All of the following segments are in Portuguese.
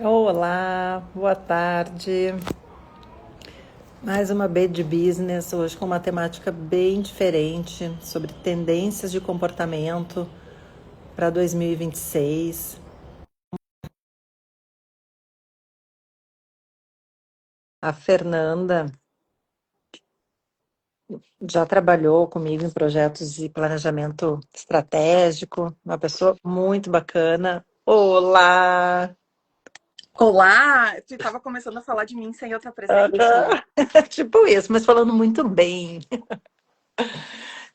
Olá, boa tarde. Mais uma B de Business, hoje com uma temática bem diferente sobre tendências de comportamento para 2026. A Fernanda já trabalhou comigo em projetos de planejamento estratégico, uma pessoa muito bacana. Olá! Olá, tu estava começando a falar de mim sem eu estar presente? Tipo isso, mas falando muito bem.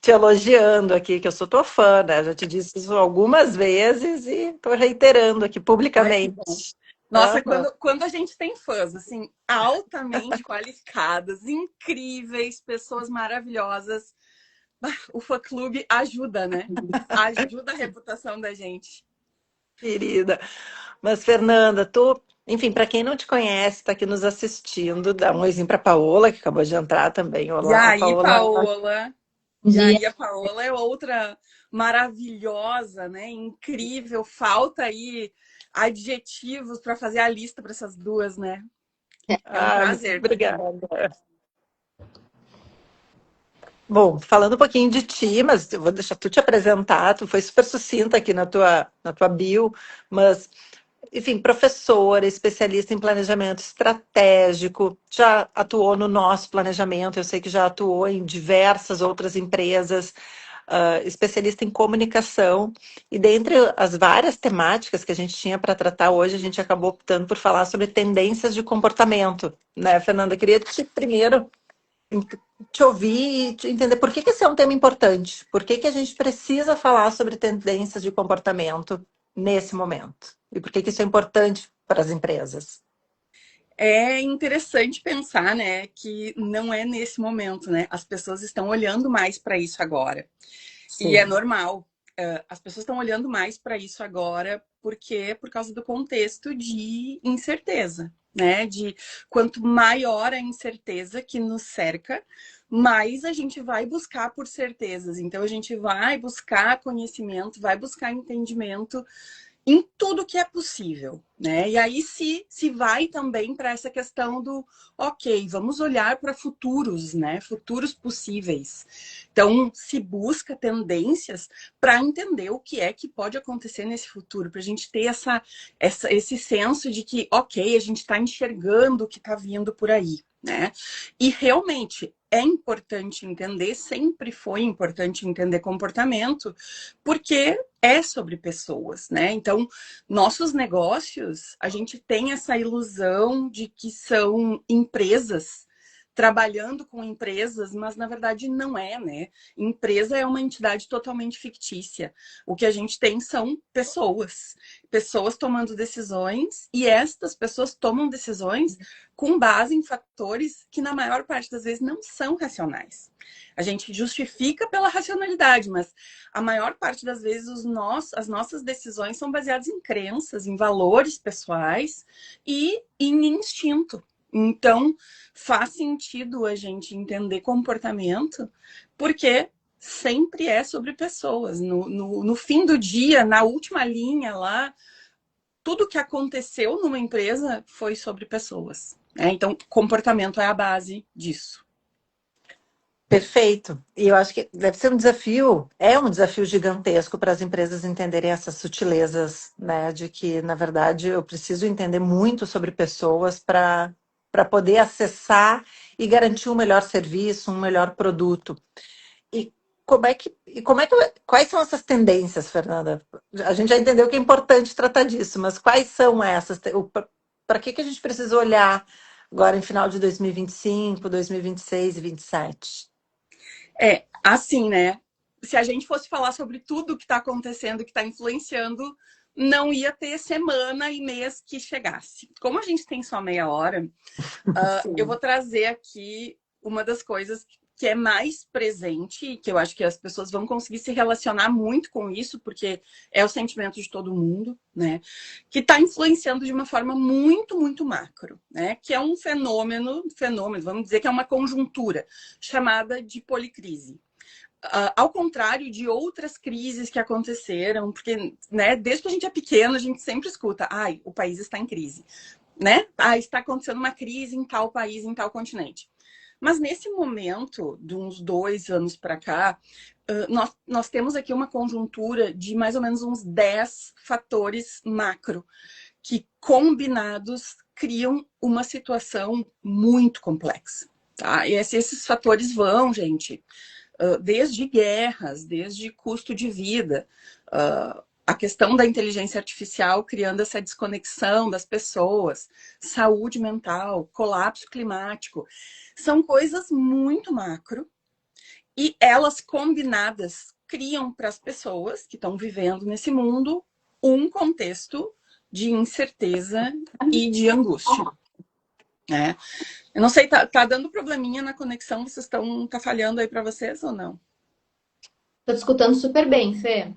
Te elogiando aqui, que eu sou tua fã, né? Já te disse isso algumas vezes e tô reiterando aqui Ai, que bom. publicamente. Nossa, Aham. quando a gente tem fãs, assim, altamente qualificadas, incríveis, pessoas maravilhosas, o fã-clube ajuda, né? Ajuda a reputação da gente. Querida. Mas, Fernanda, enfim, para quem não te conhece, está aqui nos assistindo, dá um oizinho para Paola, que acabou de entrar também. E Olá, aí, Paola. Paola? Bom E dia. aí, a Paola é outra maravilhosa, né? Incrível. Falta aí adjetivos para fazer a lista para essas duas, né? É um Ah, muito prazer estar aqui. obrigada. Bom, falando um pouquinho de ti, mas eu vou deixar tu te apresentar, tu foi super sucinta aqui na tua bio, mas enfim, professora, especialista em planejamento estratégico, já atuou no nosso planejamento, eu sei que já atuou em diversas outras empresas, especialista em comunicação, e dentre as várias temáticas que a gente tinha para tratar hoje, a gente acabou optando por falar sobre tendências de comportamento, né, Fernanda? Queria primeiro te ouvir e entender por que que esse é um tema importante, por que que a gente precisa falar sobre tendências de comportamento nesse momento e por que que isso é importante para as empresas. É interessante pensar, né, que não é nesse momento, né? As pessoas estão olhando mais para isso agora. E é Sim. normal. As pessoas estão olhando mais para isso agora porque por causa do contexto de incerteza, né? De quanto maior a incerteza que nos cerca, mais a gente vai buscar por certezas. Então a gente vai buscar conhecimento, vai buscar entendimento em tudo que é possível, né? E aí se vai também para essa questão do, ok, vamos olhar para futuros, né? Futuros possíveis. Então, se busca tendências para entender o que é que pode acontecer nesse futuro, para a gente ter esse senso de que, ok, a gente está enxergando o que está vindo por aí, né? E realmente é importante entender, sempre foi importante entender comportamento, porque é sobre pessoas, né? Então, nossos negócios, a gente tem essa ilusão de que são empresas trabalhando com empresas, mas na verdade não é, né? Empresa é uma entidade totalmente fictícia. O que a gente tem são pessoas, pessoas tomando decisões, e estas pessoas tomam decisões com base em fatores que na maior parte das vezes não são racionais. A gente justifica pela racionalidade, mas a maior parte das vezes as nossas decisões são baseadas em crenças, em valores pessoais e em instinto. Então, faz sentido a gente entender comportamento, porque sempre é sobre pessoas. No fim do dia, na última linha lá, tudo que aconteceu numa empresa foi sobre pessoas. Né? Então, comportamento é a base disso. Perfeito. E eu acho que deve ser um desafio, é um desafio gigantesco para as empresas entenderem essas sutilezas, né? De que, na verdade, eu preciso entender muito sobre pessoas para poder acessar e garantir um melhor serviço, um melhor produto. E quais são essas tendências, Fernanda? A gente já entendeu que é importante tratar disso, mas quais são essas? Para que a gente precisa olhar agora em final de 2025, 2026 e 2027? É, assim, né? Se a gente fosse falar sobre tudo que está acontecendo, que está influenciando, não ia ter semana e mês que chegasse. Como a gente tem só meia hora, eu vou Sim. trazer aqui uma das coisas que é mais presente, que eu acho que as pessoas vão conseguir se relacionar muito com isso, porque é o sentimento de todo mundo, né? Que está influenciando de uma forma muito, muito macro, né? Que é um fenômeno, vamos dizer que é uma conjuntura chamada de policrise. ao contrário de outras crises que aconteceram, porque, né, desde que a gente é pequeno, a gente sempre escuta, ai, o país está em crise, né? Ah, está acontecendo uma crise em tal país, em tal continente. Mas nesse momento, de uns 2 anos para cá, nós temos aqui uma conjuntura de mais ou menos uns 10 fatores macro que, combinados, criam uma situação muito complexa. Tá? E esses fatores vão, gente, desde guerras, desde custo de vida, a questão da inteligência artificial criando essa desconexão das pessoas, saúde mental, colapso climático, são coisas muito macro e elas combinadas criam para as pessoas que estão vivendo nesse mundo um contexto de incerteza e de angústia. Né? Eu não sei, tá dando probleminha na conexão, tá falhando aí para vocês ou não? Tô te escutando super bem, Fê.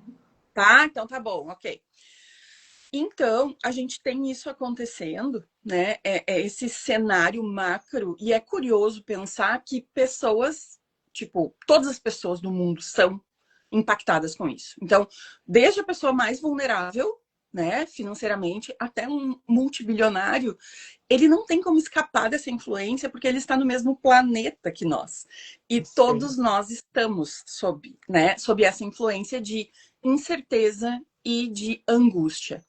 Tá, então tá bom, ok. Então, a gente tem isso acontecendo, né? É esse cenário macro, e é curioso pensar que pessoas, tipo, todas as pessoas do mundo são impactadas com isso. Então, desde a pessoa mais vulnerável, né, financeiramente, até um multibilionário, ele não tem como escapar dessa influência porque ele está no mesmo planeta que nós. E todos nós estamos sob essa influência de incerteza e de angústia.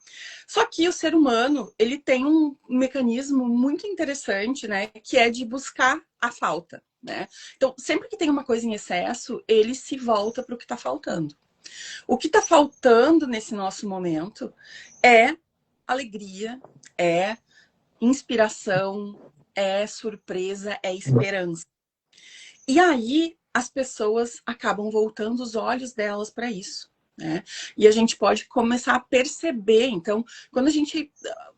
Só que o ser humano, ele tem um mecanismo muito interessante, né, que é de buscar a falta, né? Então, sempre que tem uma coisa em excesso, ele se volta para o que está faltando. O que está faltando nesse nosso momento é alegria, é inspiração, é surpresa, é esperança. E aí as pessoas acabam voltando os olhos delas para isso. Né? E a gente pode começar a perceber. Então, quando a gente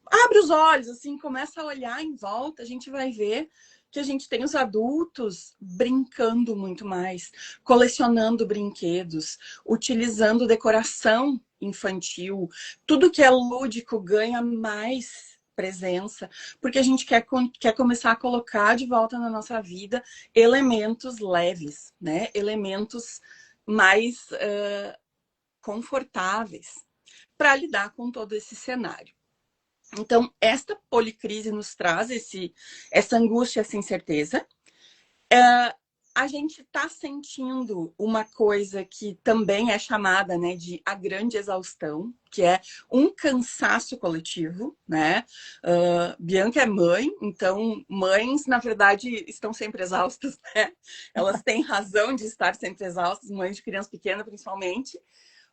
abre os olhos, assim, começa a olhar em volta, a gente vai ver que a gente tem os adultos brincando muito mais, colecionando brinquedos, utilizando decoração infantil. Tudo que é lúdico ganha mais presença, porque a gente quer começar a colocar de volta na nossa vida elementos leves, né? Elementos mais confortáveis para lidar com todo esse cenário. Então, esta policrise nos traz essa angústia, essa incerteza. A gente está sentindo uma coisa que também é chamada, né, de a grande exaustão, que é um cansaço coletivo, né? Bianca é mãe, então mães, na verdade, estão sempre exaustas, né? Elas têm razão de estar sempre exaustas, mães de criança pequena, principalmente.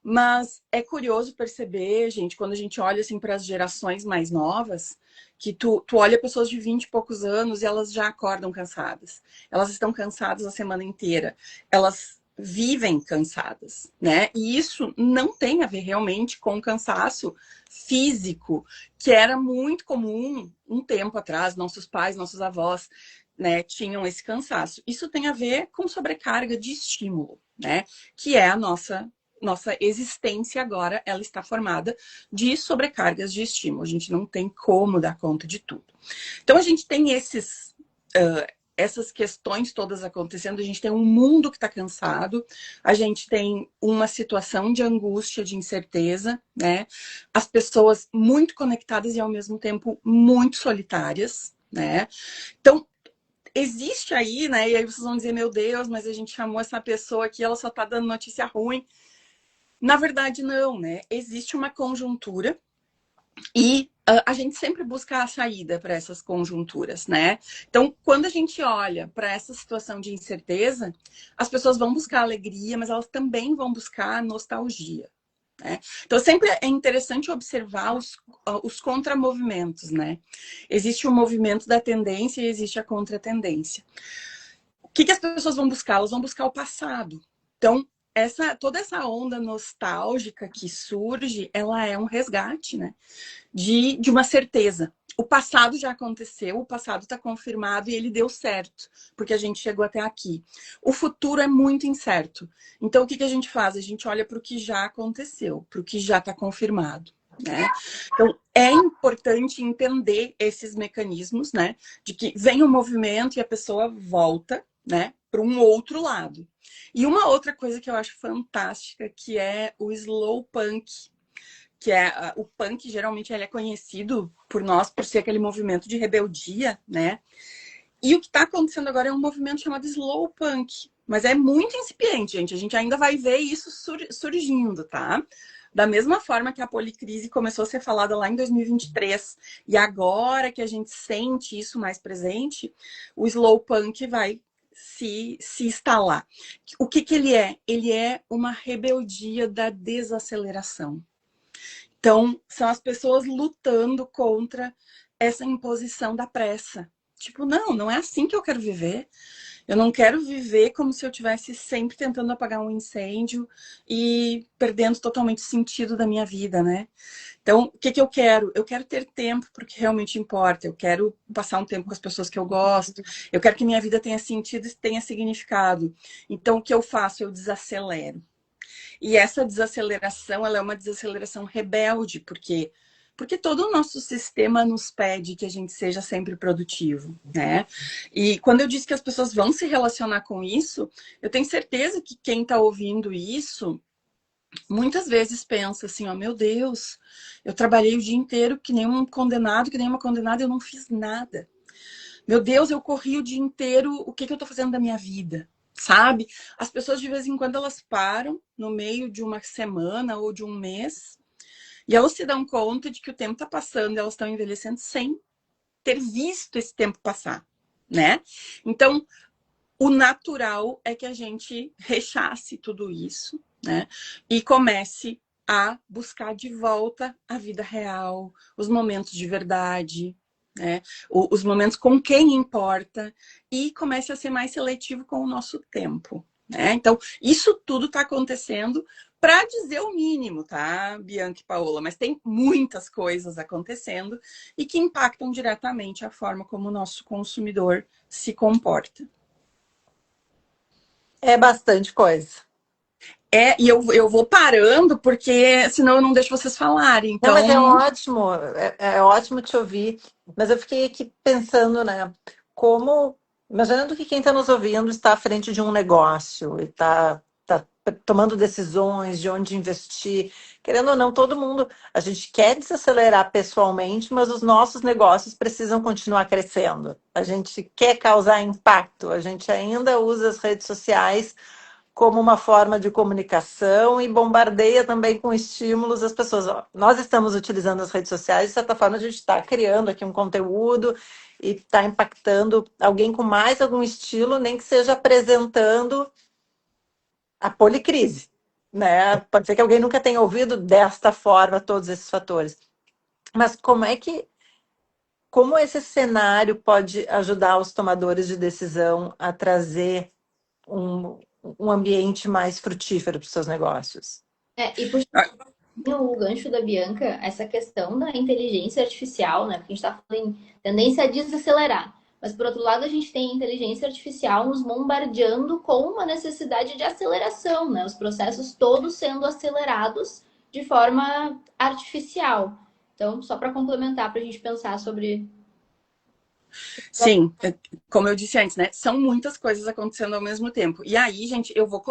Mas é curioso perceber, gente, quando a gente olha assim para as gerações mais novas, que tu olha pessoas de 20 e poucos anos e elas já acordam cansadas. Elas estão cansadas a semana inteira. Elas vivem cansadas, né? E isso não tem a ver realmente com cansaço físico, que era muito comum um tempo atrás, nossos pais, nossos avós, né, tinham esse cansaço. Isso tem a ver com sobrecarga de estímulo, né? Que é a nossa existência agora, ela está formada de sobrecargas de estímulo. A gente não tem como dar conta de tudo. Então, a gente tem essas questões todas acontecendo, a gente tem um mundo que está cansado, a gente tem uma situação de angústia, de incerteza, né? As pessoas muito conectadas e, ao mesmo tempo, muito solitárias, né? Então, existe aí, né? E aí vocês vão dizer, meu Deus, mas a gente chamou essa pessoa aqui, ela só está dando notícia ruim. Na verdade, não, né? Existe uma conjuntura e a gente sempre busca a saída para essas conjunturas, né? Então, quando a gente olha para essa situação de incerteza, as pessoas vão buscar alegria, mas elas também vão buscar nostalgia. Né? Então, sempre é interessante observar os contramovimentos, né? Existe o movimento da tendência e existe a contratendência. O que as pessoas vão buscar? Elas vão buscar o passado. Então, toda essa onda nostálgica que surge, ela é um resgate, né? De uma certeza. O passado já aconteceu, o passado está confirmado e ele deu certo, porque a gente chegou até aqui. O futuro é muito incerto. Então, o que a gente faz? A gente olha para o que já aconteceu, para o que já está confirmado. Né? Então, é importante entender esses mecanismos, né? De que vem um movimento e a pessoa volta, né? Para um outro lado. E uma outra coisa que eu acho fantástica, que é o slow punk, que é o punk, geralmente ele é conhecido por nós por ser aquele movimento de rebeldia, né? E o que está acontecendo agora é um movimento chamado slow punk, mas é muito incipiente, gente. A gente ainda vai ver isso surgindo, tá? Da mesma forma que a policrise começou a ser falada lá em 2023, e agora que a gente sente isso mais presente, o slow punk vai se instalar. O que ele é? Ele é uma rebeldia da desaceleração. Então, são as pessoas lutando contra essa imposição da pressa. Tipo, não é assim que eu quero viver. Eu não quero viver como se eu estivesse sempre tentando apagar um incêndio e perdendo totalmente o sentido da minha vida, né? Então, o que eu quero? Eu quero ter tempo para o que realmente importa. Eu quero passar um tempo com as pessoas que eu gosto. Eu quero que minha vida tenha sentido e tenha significado. Então, o que eu faço? Eu desacelero. E essa desaceleração, ela é uma desaceleração rebelde, porque todo o nosso sistema nos pede que a gente seja sempre produtivo, né? E quando eu disse que as pessoas vão se relacionar com isso, eu tenho certeza que quem está ouvindo isso muitas vezes pensa assim, ó, meu Deus, eu trabalhei o dia inteiro que nem um condenado, que nem uma condenada, eu não fiz nada. Meu Deus, eu corri o dia inteiro, o que eu tô fazendo da minha vida? Sabe? As pessoas de vez em quando elas param no meio de uma semana ou de um mês e elas se dão conta de que o tempo está passando e elas estão envelhecendo sem ter visto esse tempo passar, né? Então, o natural é que a gente rechace tudo isso, né? E comece a buscar de volta a vida real, os momentos de verdade, né? Os momentos com quem importa e comece a ser mais seletivo com o nosso tempo, né? Então, isso tudo está acontecendo para dizer o mínimo, tá, Bianca e Paola? Mas tem muitas coisas acontecendo e que impactam diretamente a forma como o nosso consumidor se comporta. É bastante coisa. E eu vou parando, porque senão eu não deixo vocês falarem. Não, mas Então, é ótimo te ouvir. Mas eu fiquei aqui pensando, né? Como, imaginando que quem está nos ouvindo está à frente de um negócio e tá tomando decisões de onde investir. Querendo ou não, todo mundo, a gente quer desacelerar pessoalmente, mas os nossos negócios precisam continuar crescendo. A gente quer causar impacto, a gente ainda usa as redes sociais como uma forma de comunicação e bombardeia também com estímulos as pessoas. Ó, nós estamos utilizando as redes sociais, de certa forma a gente está criando aqui um conteúdo e está impactando alguém com mais algum estilo, nem que seja apresentando a policrise, né? Pode ser que alguém nunca tenha ouvido desta forma todos esses fatores. Mas como esse cenário pode ajudar os tomadores de decisão a trazer um, um ambiente mais frutífero para os seus negócios? E puxando o gancho da Bianca, essa questão da inteligência artificial, né? Porque a gente está falando em tendência a desacelerar. Mas, por outro lado, a gente tem a inteligência artificial nos bombardeando com uma necessidade de aceleração, né? Os processos todos sendo acelerados de forma artificial. Então, só para complementar, para a gente pensar sobre. sim, como eu disse antes, né? São muitas coisas acontecendo ao mesmo tempo. E aí, gente, eu vou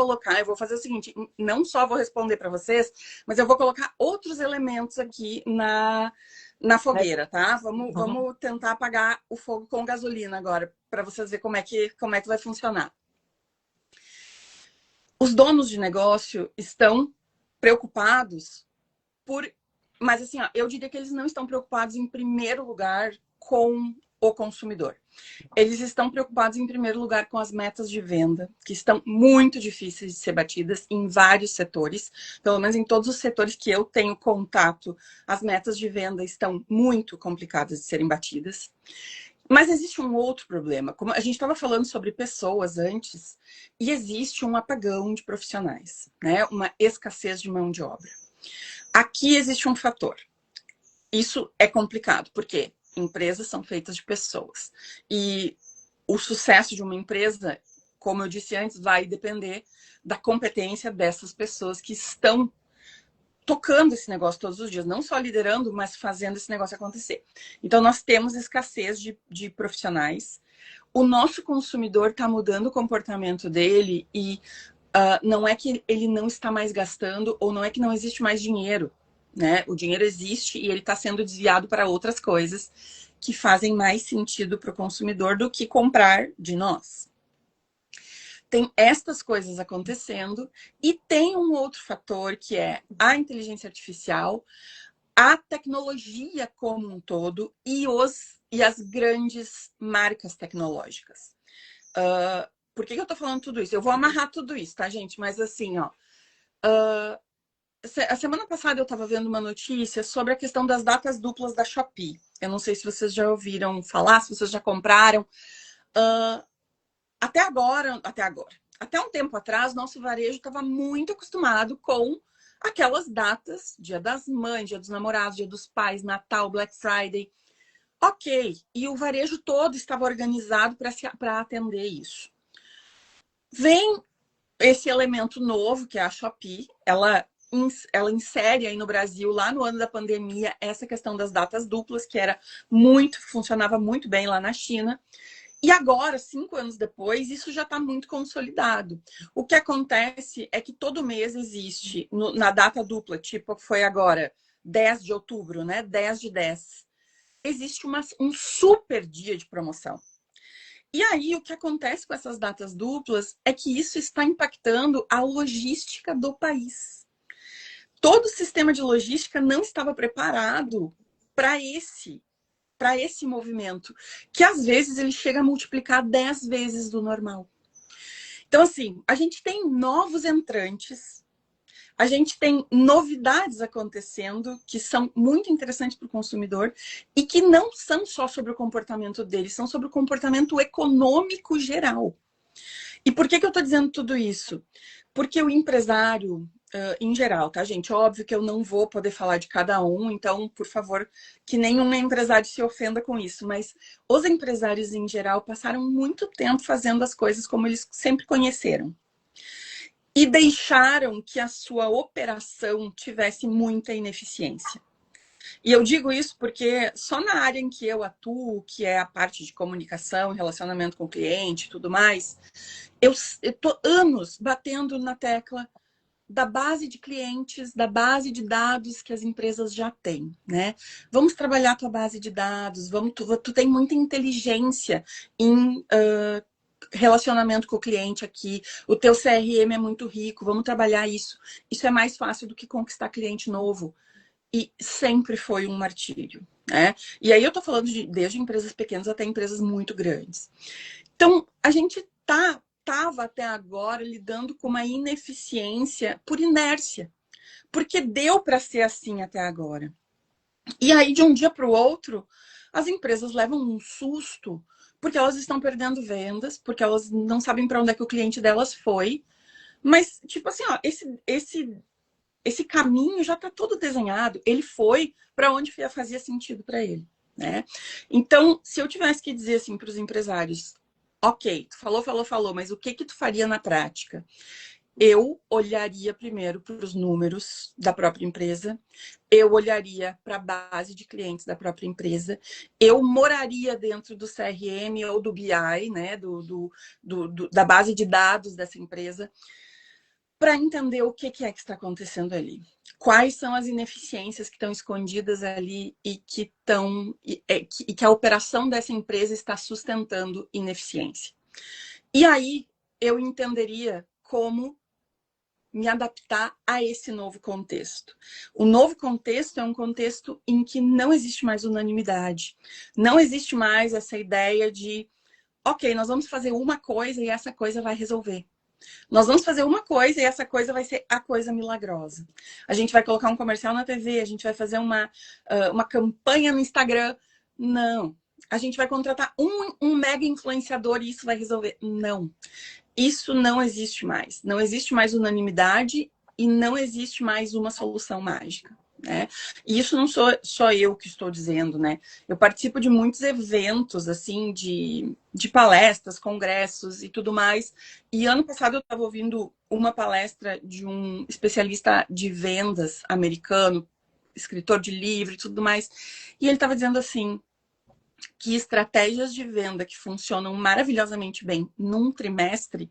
fazer o seguinte: não só vou responder para vocês, mas eu vou colocar outros elementos aqui na fogueira, tá? Vamos tentar apagar o fogo com gasolina agora, para vocês verem como é que vai funcionar. Os donos de negócio estão preocupados mas assim, ó, eu diria que eles não estão preocupados em primeiro lugar com o consumidor. Eles estão preocupados em primeiro lugar com as metas de venda, que estão muito difíceis de ser batidas em vários setores, pelo menos em todos os setores que eu tenho contato, as metas de venda estão muito complicadas de serem batidas. Mas existe um outro problema. Como a gente estava falando sobre pessoas antes, e existe um apagão de profissionais, né? Uma escassez de mão de obra. Aqui existe um fator. Isso é complicado, porque empresas são feitas de pessoas. E o sucesso de uma empresa, como eu disse antes, vai depender da competência dessas pessoas que estão tocando esse negócio todos os dias, não só liderando, mas fazendo esse negócio acontecer. Então, nós temos escassez de profissionais. o nosso consumidor está mudando o comportamento dele e não é que ele não está mais gastando ou não é que não existe mais dinheiro, né? O dinheiro existe e ele está sendo desviado para outras coisas que fazem mais sentido para o consumidor do que comprar de nós. Tem estas coisas acontecendo e tem um outro fator que é a inteligência artificial, a tecnologia como um todo e as grandes marcas tecnológicas. Por que eu tô falando tudo isso? Eu vou amarrar tudo isso, tá, gente? Mas assim, ó. A semana passada eu estava vendo uma notícia sobre a questão das datas duplas da Shopee. Eu não sei se vocês já ouviram falar, se vocês já compraram. Até um tempo atrás, nosso varejo estava muito acostumado com aquelas datas, Dia das Mães, Dia dos Namorados, Dia dos Pais, Natal, Black Friday. Ok, e o varejo todo estava organizado para atender isso. Vem esse elemento novo, que é a Shopee, ela insere aí no Brasil, lá no ano da pandemia, essa questão das datas duplas, que funcionava muito bem lá na China. E agora, 5 anos depois, isso já está muito consolidado. O que acontece é que todo mês existe, na data dupla, tipo foi agora, 10 de outubro, né? 10 de 10. Existe um super dia de promoção. E aí, o que acontece com essas datas duplas é que isso está impactando a logística do país. Todo o sistema de logística não estava preparado para esse movimento, que às vezes ele chega a multiplicar 10 vezes do normal. Então, assim, a gente tem novos entrantes, a gente tem novidades acontecendo que são muito interessantes para o consumidor e que não são só sobre o comportamento dele, são sobre o comportamento econômico geral. E por que eu estou dizendo tudo isso? Porque o empresário, em geral, tá, gente? Óbvio que eu não vou poder falar de cada um, então, por favor, que nenhum empresário se ofenda com isso, mas os empresários, em geral, passaram muito tempo fazendo as coisas como eles sempre conheceram. E deixaram que a sua operação tivesse muita ineficiência. E eu digo isso porque só na área em que eu atuo, que é a parte de comunicação, relacionamento com o cliente e tudo mais, eu tô anos batendo na tecla da base de clientes, da base de dados que as empresas já têm, né? Vamos trabalhar a tua base de dados, tu tem muita inteligência em relacionamento com o cliente aqui, o teu CRM é muito rico, vamos trabalhar isso. Isso é mais fácil do que conquistar cliente novo. E sempre foi um martírio, né? E aí eu tô falando desde empresas pequenas até empresas muito grandes. Então, a gente estava até agora lidando com uma ineficiência por inércia, porque deu para ser assim até agora. E aí, de um dia para o outro, as empresas levam um susto, porque elas estão perdendo vendas, porque elas não sabem para onde é que o cliente delas foi. Mas, tipo assim, ó, esse caminho já está todo desenhado. Ele foi para onde fazia sentido para ele, né? Então, se eu tivesse que dizer assim para os empresários, ok, tu falou, mas o que tu faria na prática? Eu olharia primeiro para os números da própria empresa, eu olharia para a base de clientes da própria empresa, eu moraria dentro do CRM ou do BI, né, da base de dados dessa empresa, para entender o que é que está acontecendo ali. Quais são as ineficiências que estão escondidas ali e que a operação dessa empresa está sustentando ineficiência. E aí eu entenderia como me adaptar a esse novo contexto. O novo contexto é um contexto em que não existe mais unanimidade. Não existe mais essa ideia de, ok, nós vamos fazer uma coisa e essa coisa vai resolver. Nós vamos fazer uma coisa e essa coisa vai ser a coisa milagrosa. A gente vai colocar um comercial na TV, a gente vai fazer uma campanha no Instagram. Não. A gente vai contratar um mega influenciador e isso vai resolver. Não. Isso não existe mais. Não existe mais unanimidade e não existe mais uma solução mágica, né? E isso não sou só eu que estou dizendo, né? Eu participo de muitos eventos, assim, de palestras, congressos e tudo mais. E ano passado eu estava ouvindo uma palestra de um especialista de vendas americano, escritor de livro e tudo mais. E ele estava dizendo assim, que estratégias de venda que funcionam maravilhosamente bem num trimestre,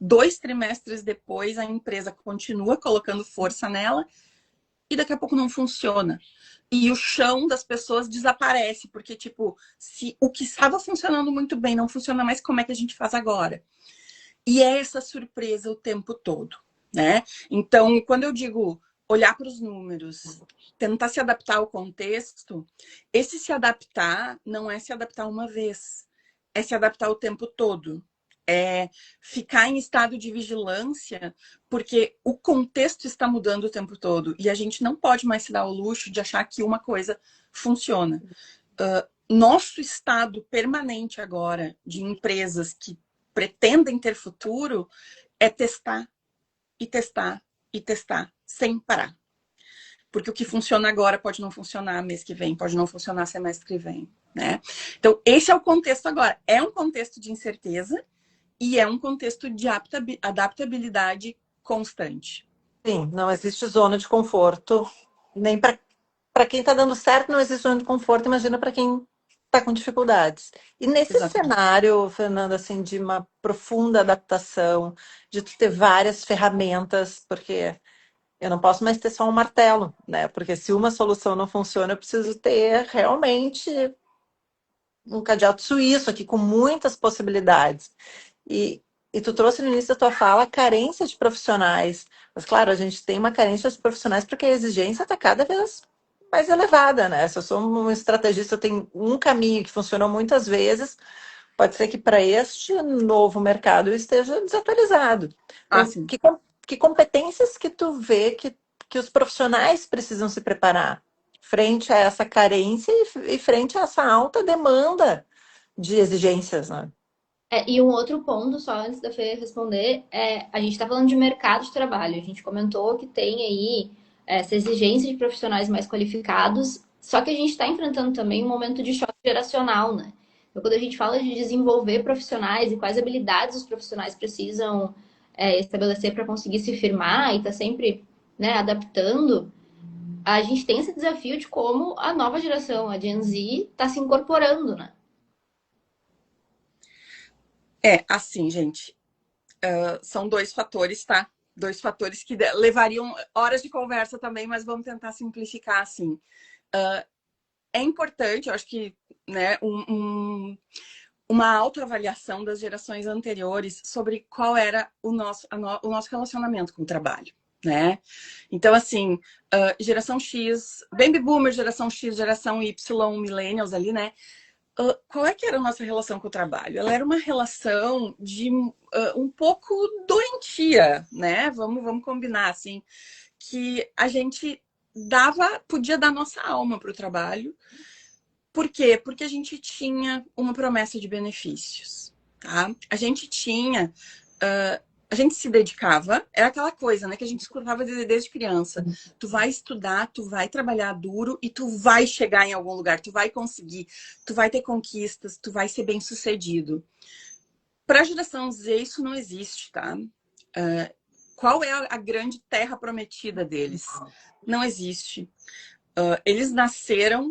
2 trimestres depois a empresa continua colocando força nela e daqui a pouco não funciona. E o chão das pessoas desaparece, porque, tipo, se o que estava funcionando muito bem não funciona mais, como é que a gente faz agora? E é essa surpresa o tempo todo, né? Então, quando eu digo olhar para os números, tentar se adaptar ao contexto, esse se adaptar não é se adaptar uma vez, é se adaptar o tempo todo. É ficar em estado de vigilância, porque o contexto está mudando o tempo todo e a gente não pode mais se dar o luxo de achar que uma coisa funciona. Nosso estado permanente agora de empresas que pretendem ter futuro é testar e testar e testar sem parar. Porque o que funciona agora pode não funcionar mês que vem, pode não funcionar semestre que vem, né? Então, esse é o contexto agora. É um contexto de incerteza e é um contexto de adaptabilidade constante. Sim, não existe zona de conforto, nem para quem está dando certo, não existe zona de conforto, imagina para quem está com dificuldades. E nesse Exatamente. cenário, Fernanda, assim, de uma profunda adaptação, de tu ter várias ferramentas, porque eu não posso mais ter só um martelo, né? Porque se uma solução não funciona, eu preciso ter realmente um cadeado suíço aqui com muitas possibilidades. E, e tu trouxe no início da tua fala a carência de profissionais. Mas, claro, a gente tem uma carência de profissionais porque a exigência está cada vez mais elevada, né? Se eu sou um estrategista, eu tenho um caminho que funcionou muitas vezes, pode ser que para este novo mercado eu esteja desatualizado. Ah, Então, sim. que competências que tu vê que os profissionais precisam se preparar frente a essa carência e frente a essa alta demanda de exigências, né? E um outro ponto, só antes da Fê responder, a gente está falando de mercado de trabalho. A gente comentou que tem aí essa exigência de profissionais mais qualificados, só que a gente está enfrentando também um momento de choque geracional, né? Então, quando a gente fala de desenvolver profissionais e quais habilidades os profissionais precisam estabelecer para conseguir se firmar e estar sempre, né, adaptando, a gente tem esse desafio de como a nova geração, a Gen Z, está se incorporando, né? Assim, gente, são 2 fatores, tá? 2 fatores que levariam horas de conversa também, mas vamos tentar simplificar assim. É importante, eu acho que, né, uma autoavaliação das gerações anteriores sobre qual era o nosso relacionamento com o trabalho, né? Então, assim, geração X, Baby Boomer, geração X, geração Y, Millennials ali, né? Qual é que era a nossa relação com o trabalho? Ela era uma relação de um pouco doentia, né? Vamos combinar, assim, que a gente podia dar nossa alma para o trabalho. Por quê? Porque a gente tinha uma promessa de benefícios, tá? A gente tinha, a gente se dedicava, era aquela coisa, né, que a gente escutava desde criança. Tu vai estudar, tu vai trabalhar duro e tu vai chegar em algum lugar, tu vai conseguir, tu vai ter conquistas, tu vai ser bem-sucedido. Para a geração Z, isso não existe, tá? Qual é a grande terra prometida deles? Não existe. Eles nasceram,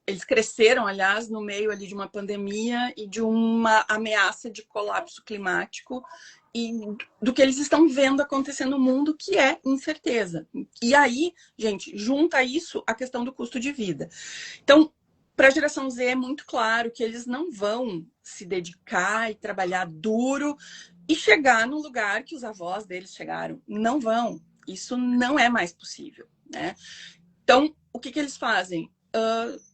eles cresceram, aliás, no meio ali de uma pandemia e de uma ameaça de colapso climático e do que eles estão vendo acontecer no mundo, que é incerteza. E aí, gente, junta isso a questão do custo de vida. Então, para a geração Z é muito claro que eles não vão se dedicar e trabalhar duro e chegar no lugar que os avós deles chegaram. Não vão. Isso não é mais possível, né? Então, o que eles fazem?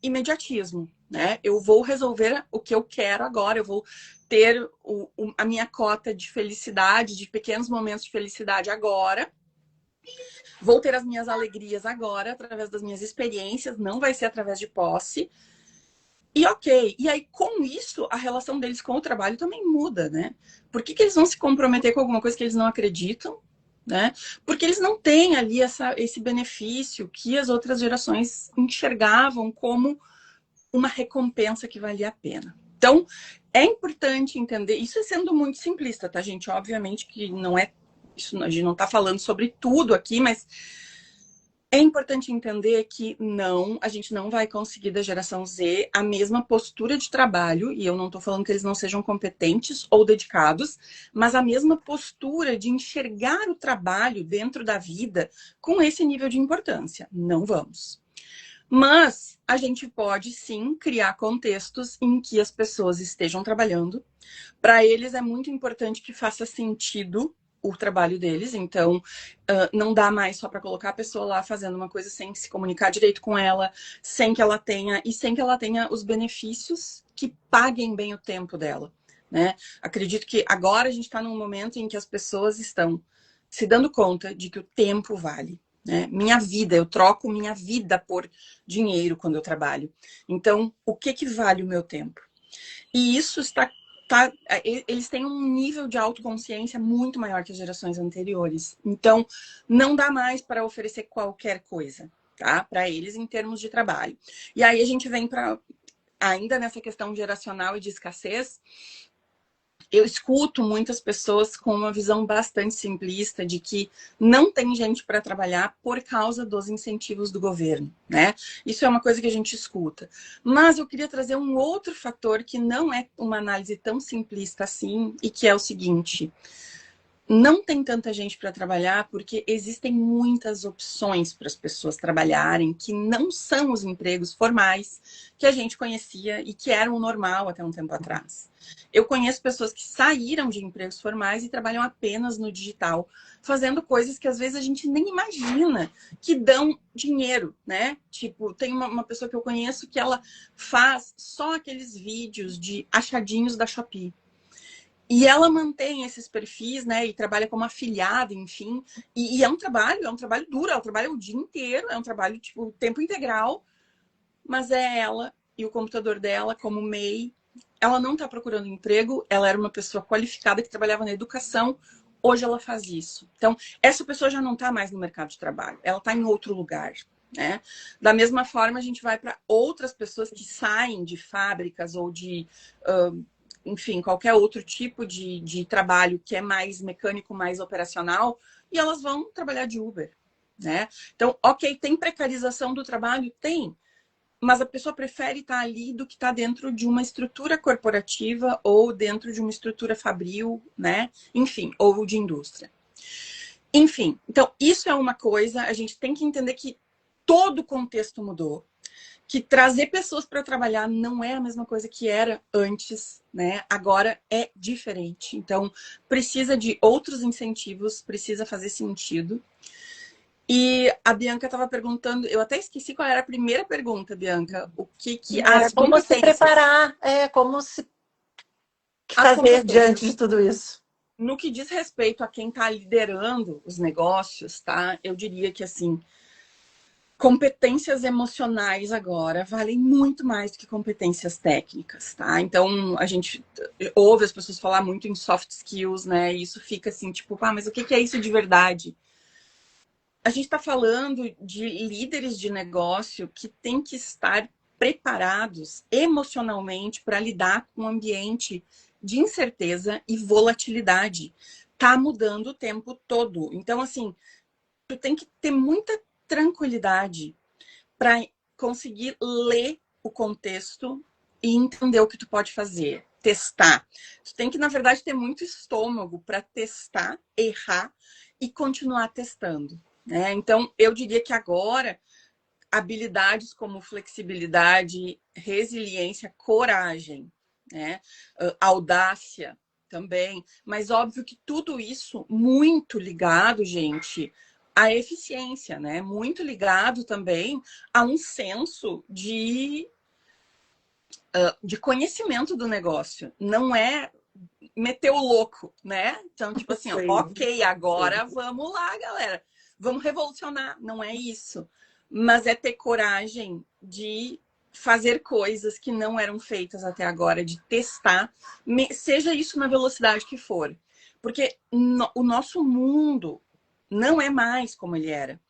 Imediatismo, né? Eu vou resolver o que eu quero agora, eu vou ter a minha cota de felicidade, de pequenos momentos de felicidade agora, vou ter as minhas alegrias agora, através das minhas experiências, não vai ser através de posse. E ok, e aí com isso, a relação deles com o trabalho também muda, né? Por que eles vão se comprometer com alguma coisa que eles não acreditam? Né? Porque eles não têm ali esse benefício que as outras gerações enxergavam como uma recompensa que valia a pena. Então, é importante entender, isso é sendo muito simplista, tá, gente? Obviamente que não é, isso, a gente não está falando sobre tudo aqui, mas É importante entender que não, a gente não vai conseguir da geração Z a mesma postura de trabalho, e eu não estou falando que eles não sejam competentes ou dedicados, mas a mesma postura de enxergar o trabalho dentro da vida com esse nível de importância. Não vamos. Mas a gente pode sim criar contextos em que as pessoas estejam trabalhando. Para eles é muito importante que faça sentido o trabalho deles, então não dá mais só para colocar a pessoa lá fazendo uma coisa sem se comunicar direito com ela, sem que ela tenha os benefícios que paguem bem o tempo dela, né? Acredito que agora a gente está num momento em que as pessoas estão se dando conta de que o tempo vale. Né? Minha vida, eu troco minha vida por dinheiro quando eu trabalho. Então, o que vale o meu tempo? E isso eles têm um nível de autoconsciência muito maior que as gerações anteriores. Então, não dá mais para oferecer qualquer coisa, tá? Para eles, em termos de trabalho. E aí a gente vem para, ainda nessa questão geracional e de escassez, eu escuto muitas pessoas com uma visão bastante simplista de que não tem gente para trabalhar por causa dos incentivos do governo, né? Isso é uma coisa que a gente escuta. Mas eu queria trazer um outro fator que não é uma análise tão simplista assim, e que é o seguinte: não tem tanta gente para trabalhar porque existem muitas opções para as pessoas trabalharem que não são os empregos formais que a gente conhecia e que eram o normal até um tempo atrás. Eu conheço pessoas que saíram de empregos formais e trabalham apenas no digital, fazendo coisas que às vezes a gente nem imagina que dão dinheiro, né? Tipo, tem uma pessoa que eu conheço que ela faz só aqueles vídeos de achadinhos da Shopee. E ela mantém esses perfis, né? E trabalha como afiliada, enfim. E é um trabalho duro, ela trabalha o dia inteiro, é um trabalho, tipo, tempo integral. Mas é ela e o computador dela, como MEI. Ela não está procurando emprego, ela era uma pessoa qualificada que trabalhava na educação. Hoje ela faz isso. Então, essa pessoa já não está mais no mercado de trabalho, ela está em outro lugar. Né? Da mesma forma, a gente vai para outras pessoas que saem de fábricas ou de enfim, qualquer outro tipo de trabalho que é mais mecânico, mais operacional, e elas vão trabalhar de Uber, né? Então, ok, tem precarização do trabalho? Tem, mas a pessoa prefere estar ali do que estar dentro de uma estrutura corporativa ou dentro de uma estrutura fabril, né? Enfim, ou de indústria. Enfim, então, isso é uma coisa, a gente tem que entender que todo o contexto mudou, que trazer pessoas para trabalhar não é a mesma coisa que era antes, né? Agora é diferente. Então, precisa de outros incentivos, precisa fazer sentido. E a Bianca estava perguntando, eu até esqueci qual era a primeira pergunta, Bianca. O que as Como se competências. preparar, como se As fazer competências. diante de tudo isso. No que diz respeito a quem está liderando os negócios, tá? Eu diria que assim, competências emocionais agora valem muito mais do que competências técnicas, tá? Então, a gente ouve as pessoas falar muito em soft skills, né? E isso fica assim, tipo, mas o que é isso de verdade? A gente está falando de líderes de negócio que têm que estar preparados emocionalmente para lidar com um ambiente de incerteza e volatilidade. Tá mudando o tempo todo. Então, assim, tu tem que ter muita tranquilidade para conseguir ler o contexto e entender o que tu pode fazer, testar. Tu tem que, na verdade, ter muito estômago para testar, errar e continuar testando. Né? Então, eu diria que agora, habilidades como flexibilidade, resiliência, coragem, né? Audácia também. Mas óbvio que tudo isso muito ligado, gente, à eficiência, né? Muito ligado também a um senso de conhecimento do negócio. Não é meter o louco, né? Então, tipo assim, ó, ok, agora vamos lá, galera. Vamos revolucionar. Não é isso. Mas é ter coragem de fazer coisas que não eram feitas até agora, de testar, seja isso na velocidade que for. Porque o nosso mundo não é mais como ele era.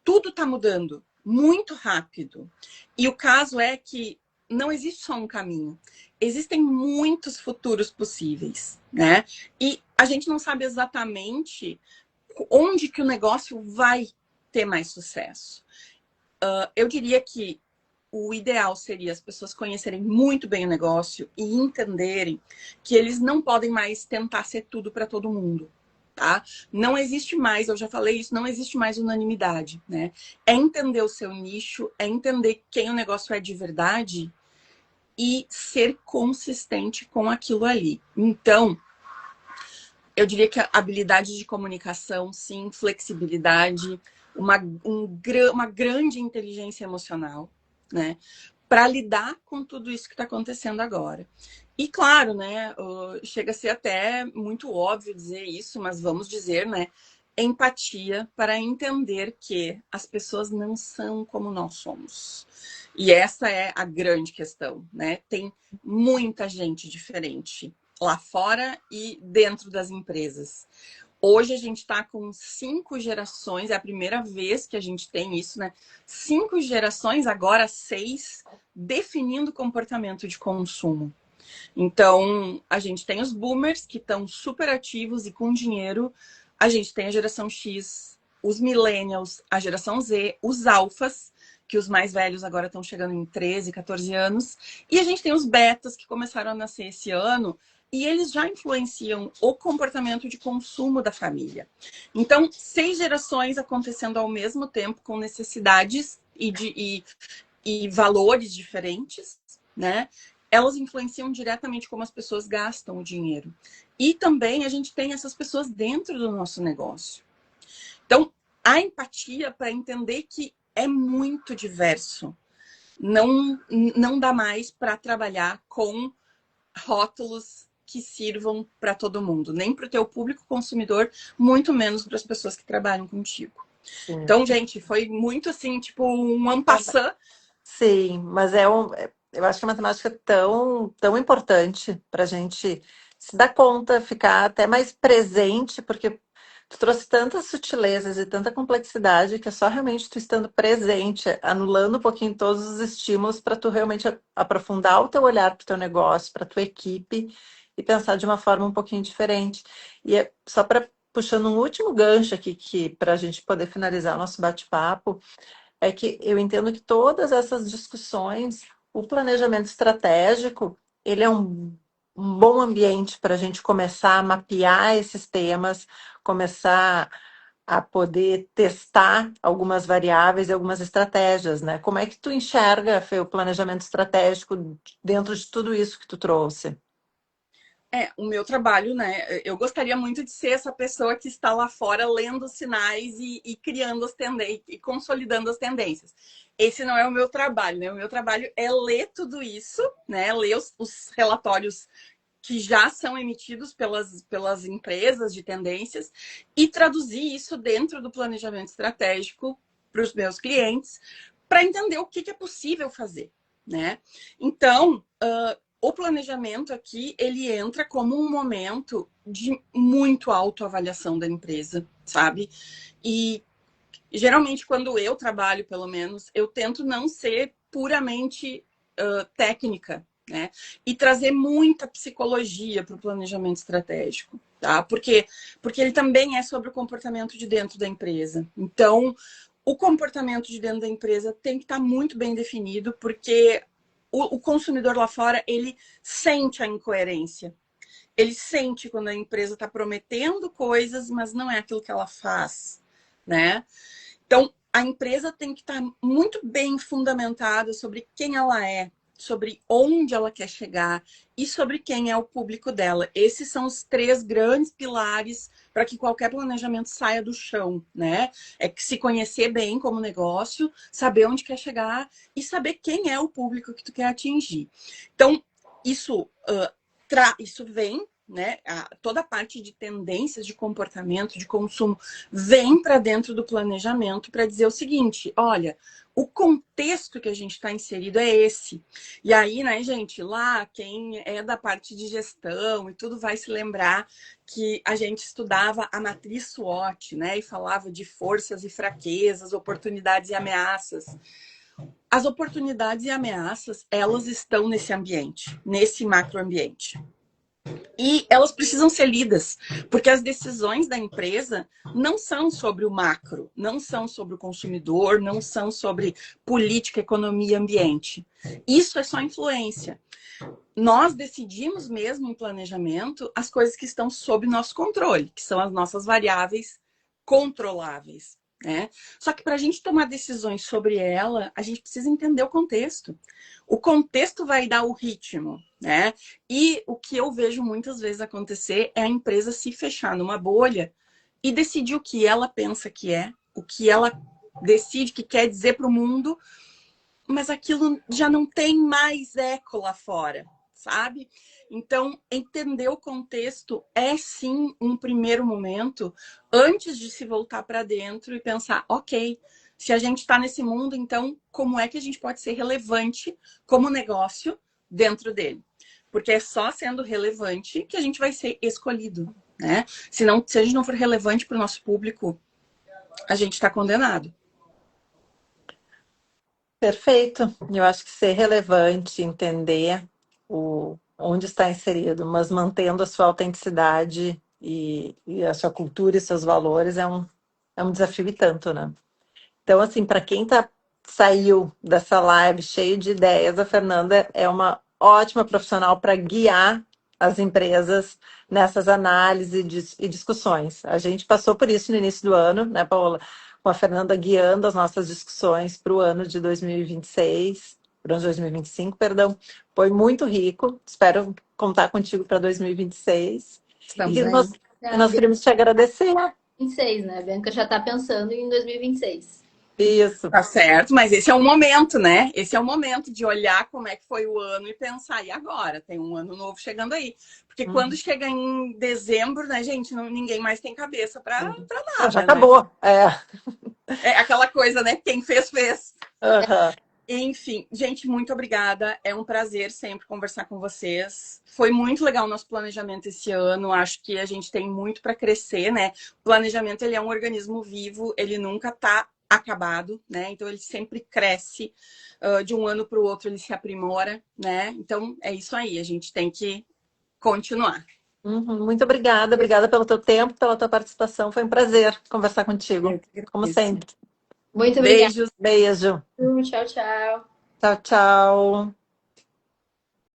Tudo está mudando muito rápido. E o caso é que não existe só um caminho. Existem muitos futuros possíveis, né? E a gente não sabe exatamente onde que o negócio vai ter mais sucesso? Eu diria que o ideal seria as pessoas conhecerem muito bem o negócio e entenderem que eles não podem mais tentar ser tudo para todo mundo, tá? Não existe mais, eu já falei isso, não existe mais unanimidade, né? É entender o seu nicho, é entender quem o negócio é de verdade e ser consistente com aquilo ali. Então, eu diria que a habilidade de comunicação, sim, flexibilidade, uma grande inteligência emocional, né? Para lidar com tudo isso que está acontecendo agora. E claro, né? Chega a ser até muito óbvio dizer isso, mas vamos dizer, né? Empatia para entender que as pessoas não são como nós somos. E essa é a grande questão, né? Tem muita gente diferente lá fora e dentro das empresas. Hoje a gente está com 5 gerações, é a primeira vez que a gente tem isso, né? 5 gerações, agora 6, definindo o comportamento de consumo. Então, a gente tem os boomers, que estão super ativos e com dinheiro. A gente tem a geração X, os millennials, a geração Z, os alfas, que os mais velhos agora estão chegando em 13, 14 anos. E a gente tem os betas, que começaram a nascer esse ano, e eles já influenciam o comportamento de consumo da família. Então, 6 gerações acontecendo ao mesmo tempo, com necessidades e valores diferentes, né? Elas influenciam diretamente como as pessoas gastam o dinheiro. E também a gente tem essas pessoas dentro do nosso negócio. Então, a empatia para entender que é muito diverso. Não dá mais para trabalhar com rótulos que sirvam para todo mundo, nem para o teu público consumidor, muito menos para as pessoas que trabalham contigo. Sim. Então, gente, foi muito assim, tipo, um en passant. Sim, mas eu acho que a matemática é tão importante para a gente se dar conta, ficar até mais presente, porque tu trouxe tantas sutilezas e tanta complexidade que é só realmente tu estando presente, anulando um pouquinho todos os estímulos para tu realmente aprofundar o teu olhar para o teu negócio, para a tua equipe e pensar de uma forma um pouquinho diferente. E é só para puxando um último gancho aqui que para a gente poder finalizar o nosso bate-papo é que eu entendo que todas essas discussões, o planejamento estratégico, ele é um bom ambiente para a gente começar a mapear esses temas, começar a poder testar algumas variáveis e algumas estratégias, né? Como é que tu enxerga, Fê, o planejamento estratégico dentro de tudo isso que tu trouxe? O meu trabalho, né? Eu gostaria muito de ser essa pessoa que está lá fora lendo os sinais e criando as tendências e consolidando as tendências. Esse não é o meu trabalho, né? O meu trabalho é ler tudo isso, né? Ler os relatórios que já são emitidos pelas empresas de tendências e traduzir isso dentro do planejamento estratégico para os meus clientes, para entender o que é possível fazer, né? Então, o planejamento aqui, ele entra como um momento de muito autoavaliação da empresa, sabe? E geralmente, quando eu trabalho, pelo menos, eu tento não ser puramente técnica, né? E trazer muita psicologia para o planejamento estratégico, tá? Porque ele também é sobre o comportamento de dentro da empresa. Então, o comportamento de dentro da empresa tem que estar muito bem definido, porque o consumidor lá fora, ele sente a incoerência. Ele sente quando a empresa está prometendo coisas, mas não é aquilo que ela faz, né? Então, a empresa tem que estar muito bem fundamentada sobre quem ela é, sobre onde ela quer chegar e sobre quem é o público dela. Esses são os 3 grandes pilares para que qualquer planejamento saia do chão, né? É que se conhecer bem como negócio, saber onde quer chegar e saber quem é o público que tu quer atingir. Então, isso vem, né? Toda a parte de tendências de comportamento, de consumo, vem para dentro do planejamento para dizer o seguinte: olha, o contexto que a gente está inserido é esse. E aí, né, gente, lá, quem é da parte de gestão e tudo vai se lembrar que a gente estudava a matriz SWOT, né? E falava de forças e fraquezas, oportunidades e ameaças. As oportunidades e ameaças, elas estão nesse ambiente, nesse macroambiente. E elas precisam ser lidas, porque as decisões da empresa não são sobre o macro, não são sobre o consumidor, não são sobre política, economia, ambiente. Isso é só influência. Nós decidimos mesmo em planejamento as coisas que estão sob nosso controle, que são as nossas variáveis controláveis, né? Só que para a gente tomar decisões sobre ela, a gente precisa entender o contexto. O contexto vai dar o ritmo, né? E o que eu vejo muitas vezes acontecer é a empresa se fechar numa bolha e decidir o que ela pensa que é, o que ela decide que quer dizer para o mundo, mas aquilo já não tem mais eco lá fora, sabe? Então, entender o contexto é sim um primeiro momento antes de se voltar para dentro e pensar, ok, se a gente está nesse mundo, então como é que a gente pode ser relevante como negócio dentro dele? Porque é só sendo relevante que a gente vai ser escolhido, né? Se a gente não for relevante para o nosso público, a gente está condenado. Perfeito. Eu acho que ser relevante, entender onde está inserido, mas mantendo a sua autenticidade e a sua cultura e seus valores é um desafio e tanto, né? Então, assim, para quem saiu dessa live cheio de ideias, a Fernanda é uma ótima profissional para guiar as empresas nessas análises e discussões. A gente passou por isso no início do ano, né, Paola? Com a Fernanda guiando as nossas discussões para o ano de 2026, para o ano de 2025, perdão. Foi muito rico. Espero contar contigo para 2026. E Estamos que aí. nós queremos te agradecer. 26, né? A Bianca já está pensando em 2026. Isso. Tá certo, mas esse é o momento, né? Esse é o momento de olhar como é que foi o ano e pensar, e agora? Tem um ano novo chegando aí. Porque quando chega em dezembro, né, gente, ninguém mais tem cabeça para Já nada, né? acabou. É. É aquela coisa, né? Quem fez, fez. Uhum. Enfim, gente, muito obrigada. É um prazer sempre conversar com vocês. Foi muito legal o nosso planejamento esse ano. Acho que a gente tem muito para crescer, né? O planejamento, ele é um organismo vivo, ele nunca está acabado, né? Então ele sempre cresce, de um ano para o outro ele se aprimora, né? Então é isso aí, a gente tem que continuar. Muito obrigada. Obrigada pelo teu tempo, pela tua participação. Foi um prazer conversar contigo, como sempre. Muito obrigada. Beijos. Beijo. Tchau, tchau. Tchau, tchau.